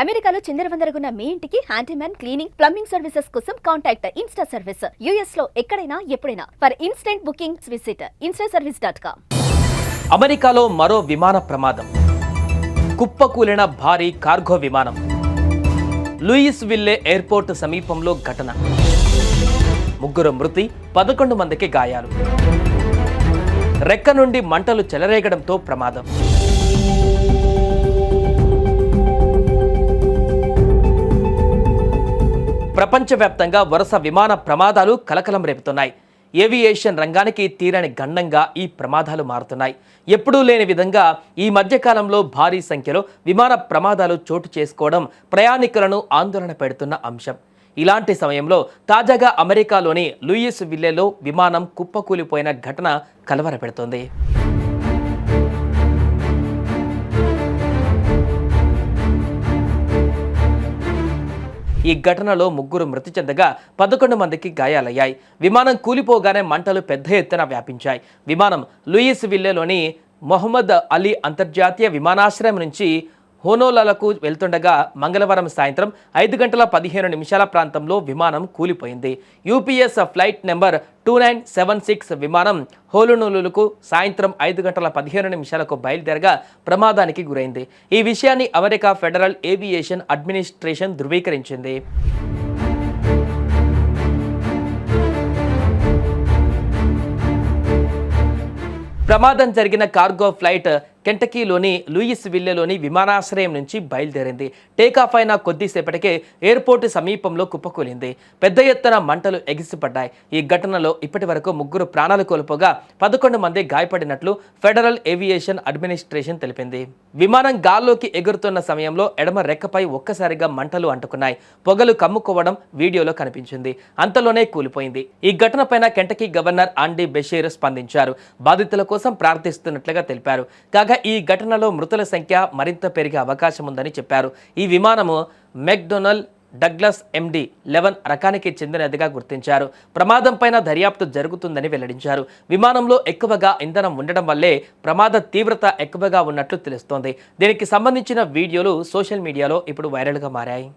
అమెరికాలో చిందరవందరగున్న మీ ఇంటికి handyman, cleaning, plumbing services కోసం కాంటాక్ట్ ఇన్స్టా సర్వీస్. యుఎస్ లో ఎక్కడైనా ఎప్పుడైనా. For instant bookings visit instaservice.com. అమెరికాలో మరో విమాన ప్రమాదం. కుప్పకూలిన భారీ కార్గో విమానం. లూయిస్విల్లే ఎయిర్పోర్ట్ సమీపంలో ఘటన. 3 మృతి, 11 మందికి గాయాలు. రెక్క నుండి మంటలు చెలరేగడంతో ప్రమాదం. ప్రపంచవ్యాప్తంగా వరుస విమాన ప్రమాదాలు కలకలం రేపుతున్నాయి. ఏవియేషన్ రంగానికి తీరని గండంగా ఈ ప్రమాదాలు మారుతున్నాయి. ఎప్పుడూ లేని విధంగా ఈ మధ్యకాలంలో భారీ సంఖ్యలో విమాన ప్రమాదాలు చోటు చేసుకోవడం ప్రయాణికులను ఆందోళన పెడుతున్న అంశం. ఇలాంటి సమయంలో తాజాగా అమెరికాలోని లూయిస్విల్లేలో విమానం కుప్పకూలిపోయిన ఘటన కలవరపెడుతోంది. ఈ ఘటనలో 3 మృతి చెందగా 11 మందికి గాయాలయ్యాయి. విమానం కూలిపోగానే మంటలు పెద్ద ఎత్తున వ్యాపించాయి. విమానం లూయిస్విల్లేలోని మొహమ్మద్ అలీ అంతర్జాతీయ విమానాశ్రయం నుంచి హోనోలాలకు వెళ్తుండగా మంగళవారం సాయంత్రం 5:15 ప్రాంతంలో విమానం కూలిపోయింది. యూపీఎస్ ఫ్లైట్ నెంబర్ 2976 విమానం హోనోలులకు సాయంత్రం 5:15 బయలుదేరగా ప్రమాదానికి గురైంది. ఈ విషయాన్ని అమెరికా ఫెడరల్ ఏవియేషన్ అడ్మినిస్ట్రేషన్ ధృవీకరించింది. ప్రమాదం జరిగిన కార్గో ఫ్లైట్ కెంటకీలోని లూయిస్విల్లేలోని విమానాశ్రయం నుంచి బయలుదేరింది. టేకాఫ్ అయిన కొద్దిసేపటికే ఎయిర్పోర్టు సమీపంలో కుప్పకూలింది. పెద్ద ఎత్తున మంటలు ఎగిసిపడ్డాయి. ఈ ఘటనలో ఇప్పటి వరకు 3 ప్రాణాలు కోల్పోగా 11 మంది గాయపడినట్లు ఫెడరల్ ఏవియేషన్ అడ్మినిస్ట్రేషన్ తెలిపింది. విమానం గాల్లోకి ఎగురుతున్న సమయంలో ఎడమ రెక్కపై ఒక్కసారిగా మంటలు అంటుకున్నాయి. పొగలు కమ్ముకోవడం వీడియోలో కనిపించింది. అంతలోనే కూలిపోయింది. ఈ ఘటనపైన కెంటకీ గవర్నర్ ఆండీ బెషీర్ స్పందించారు. బాధితుల కోసం ప్రార్థిస్తున్నట్లుగా తెలిపారు. ఈ ఘటనలో మృతుల సంఖ్య మరింత పెరిగే అవకాశం ఉందని చెప్పారు. ఈ విమానము మెక్డొనాల్డ్ డగ్లస్ MD-11 రకానికి చెందినదిగా గుర్తించారు. ప్రమాదం పైన దర్యాప్తు జరుగుతుందని వెల్లడించారు. విమానంలో ఎక్కువగా ఇంధనం ఉండడం వల్లే ప్రమాద తీవ్రత ఎక్కువగా ఉన్నట్లు తెలుస్తోంది. దీనికి సంబంధించిన వీడియోలు సోషల్ మీడియాలో ఇప్పుడు వైరల్గా మారాయి.